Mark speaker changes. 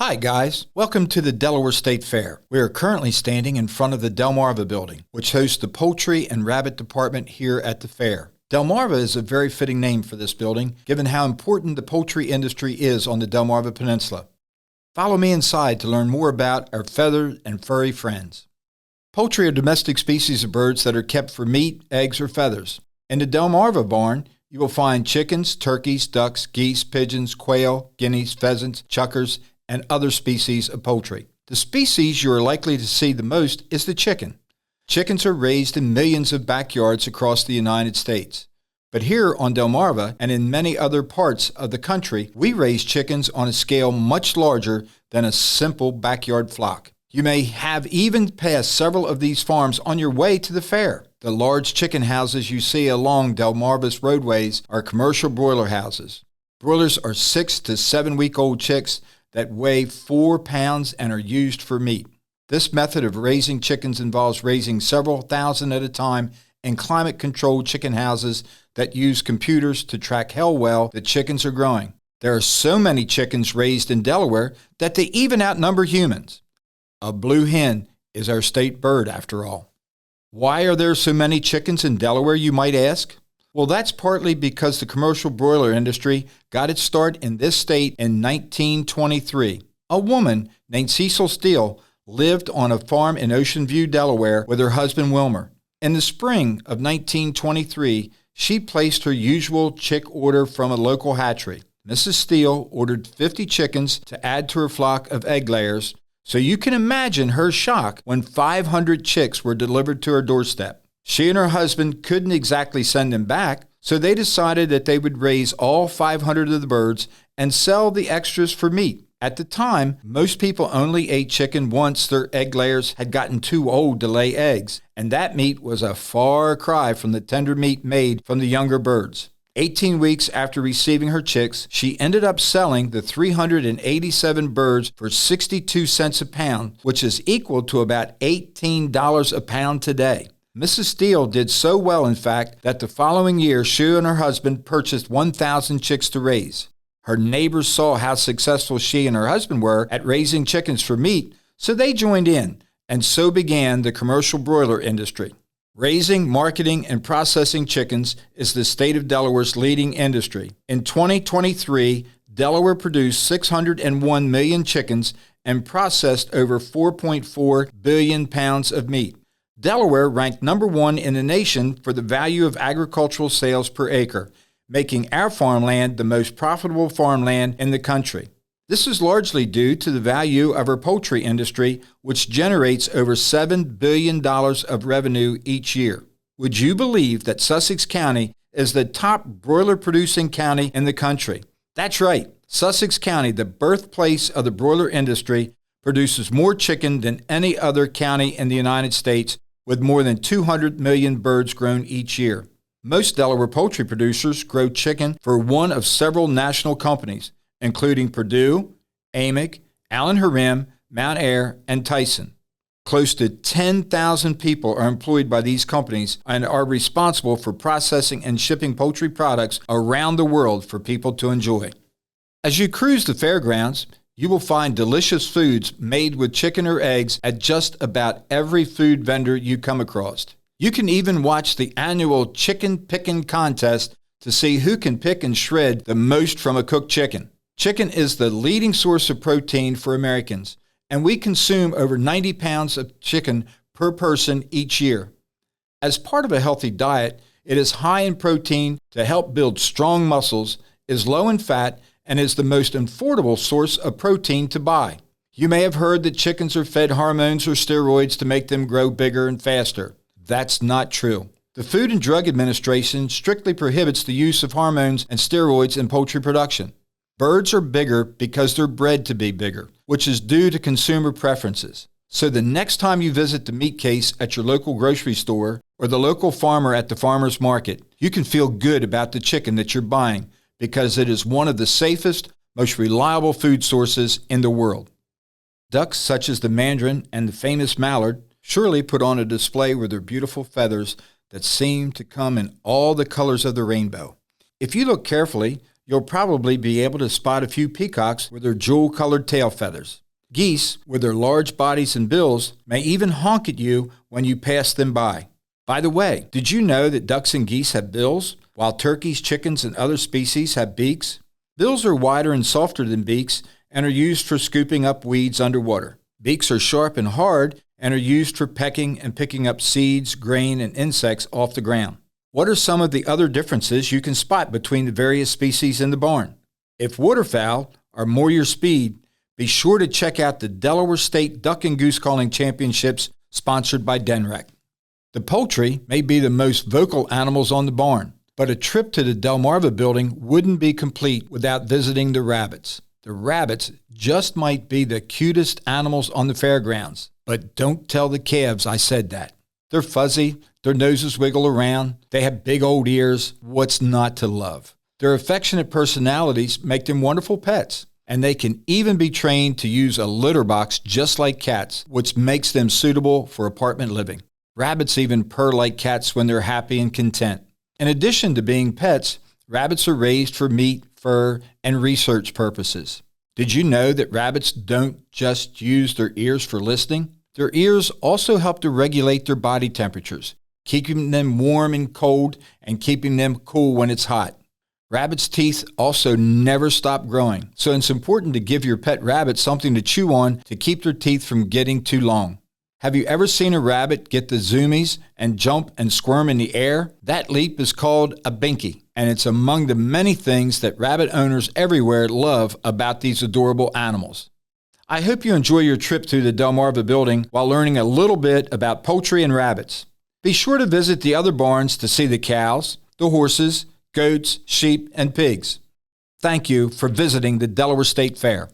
Speaker 1: Hi guys, welcome to the Delaware State Fair. We are currently standing in front of the Delmarva Building, which hosts the poultry and rabbit department here at the fair. Delmarva is a very fitting name for this building, given how important the poultry industry is on the Delmarva Peninsula. Follow me inside to learn more about our feathered and furry friends. Poultry are domestic species of birds that are kept for meat, eggs, or feathers. In the Delmarva barn, you will find chickens, turkeys, ducks, geese, pigeons, quail, guineas, pheasants, chukars, and other species of poultry. The species you are likely to see the most is the chicken. Chickens are raised in millions of backyards across the United States. But here on Delmarva and in many other parts of the country, we raise chickens on a scale much larger than a simple backyard flock. You may have even passed several of these farms on your way to the fair. The large chicken houses you see along Delmarva's roadways are commercial broiler houses. Broilers are 6 to 7 week old chicks that weigh 4 pounds and are used for meat. This method of raising chickens involves raising several thousand at a time in climate-controlled chicken houses that use computers to track how well the chickens are growing. There are so many chickens raised in Delaware that they even outnumber humans. A blue hen is our state bird, after all. Why are there so many chickens in Delaware, you might ask? Well, that's partly because the commercial broiler industry got its start in this state in 1923. A woman named Cecil Steele lived on a farm in Ocean View, Delaware, with her husband Wilmer. In the spring of 1923, she placed her usual chick order from a local hatchery. Mrs. Steele ordered 50 chickens to add to her flock of egg layers, so you can imagine her shock when 500 chicks were delivered to her doorstep. She and her husband couldn't exactly send them back, so they decided that they would raise all 500 of the birds and sell the extras for meat. At the time, most people only ate chicken once their egg layers had gotten too old to lay eggs, and that meat was a far cry from the tender meat made from the younger birds. 18 weeks after receiving her chicks, she ended up selling the 387 birds for 62 cents a pound, which is equal to about $18 a pound today. Mrs. Steele did so well, in fact, that the following year she and her husband purchased 1,000 chicks to raise. Her neighbors saw how successful she and her husband were at raising chickens for meat, so they joined in, and so began the commercial broiler industry. Raising, marketing, and processing chickens is the state of Delaware's leading industry. In 2023, Delaware produced 601 million chickens and processed over 4.4 billion pounds of meat. Delaware ranked number 1 in the nation for the value of agricultural sales per acre, making our farmland the most profitable farmland in the country. This is largely due to the value of our poultry industry, which generates over $7 billion of revenue each year. Would you believe that Sussex County is the top broiler-producing county in the country? That's right. Sussex County, the birthplace of the broiler industry, produces more chicken than any other county in the United States, with more than 200 million birds grown each year. Most Delaware poultry producers grow chicken for one of several national companies, including Perdue, Amick, Allen Harem, Mount Ayr, and Tyson. Close to 10,000 people are employed by these companies and are responsible for processing and shipping poultry products around the world for people to enjoy. As you cruise the fairgrounds, you will find delicious foods made with chicken or eggs at just about every food vendor you come across. You can even watch the annual chicken picking contest to see who can pick and shred the most from a cooked chicken. Chicken is the leading source of protein for Americans, and we consume over 90 pounds of chicken per person each year. As part of a healthy diet, it is high in protein to help build strong muscles, is low in fat, and is the most affordable source of protein to buy. You may have heard that chickens are fed hormones or steroids to make them grow bigger and faster. That's not true. The Food and Drug Administration strictly prohibits the use of hormones and steroids in poultry production. Birds are bigger because they're bred to be bigger, which is due to consumer preferences. So the next time you visit the meat case at your local grocery store or the local farmer at the farmer's market, you can feel good about the chicken that you're buying, because it is one of the safest, most reliable food sources in the world. Ducks such as the mandarin and the famous mallard surely put on a display with their beautiful feathers that seem to come in all the colors of the rainbow. If you look carefully, You'll probably be able to spot a few peacocks with their jewel-colored tail feathers. Geese, with their large bodies and bills, may even honk at you when you pass them by. By the way, did you know that ducks and geese have bills, while turkeys, chickens, and other species have beaks? Bills are wider and softer than beaks and are used for scooping up weeds underwater. Beaks are sharp and hard and are used for pecking and picking up seeds, grain, and insects off the ground. What are some of the other differences you can spot between the various species in the barn? If waterfowl are more your speed, be sure to check out the Delaware State Duck and Goose Calling Championships sponsored by Denrec. The poultry may be the most vocal animals on the barn, but a trip to the Delmarva Building wouldn't be complete without visiting the rabbits. The rabbits just might be the cutest animals on the fairgrounds, but don't tell the calves I said that. They're fuzzy, their noses wiggle around, they have big old ears. What's not to love? Their affectionate personalities make them wonderful pets, and they can even be trained to use a litter box just like cats, which makes them suitable for apartment living. Rabbits even purr like cats when they're happy and content. In addition to being pets, rabbits are raised for meat, fur, and research purposes. Did you know that rabbits don't just use their ears for listening? Their ears also help to regulate their body temperatures, keeping them warm and cold and keeping them cool when it's hot. Rabbits' teeth also never stop growing, so it's important to give your pet rabbit something to chew on to keep their teeth from getting too long. Have you ever seen a rabbit get the zoomies and jump and squirm in the air? That leap is called a binky, and it's among the many things that rabbit owners everywhere love about these adorable animals. I hope you enjoy your trip to the Delmarva Building while learning a little bit about poultry and rabbits. Be sure to visit the other barns to see the cows, the horses, goats, sheep, and pigs. Thank you for visiting the Delaware State Fair.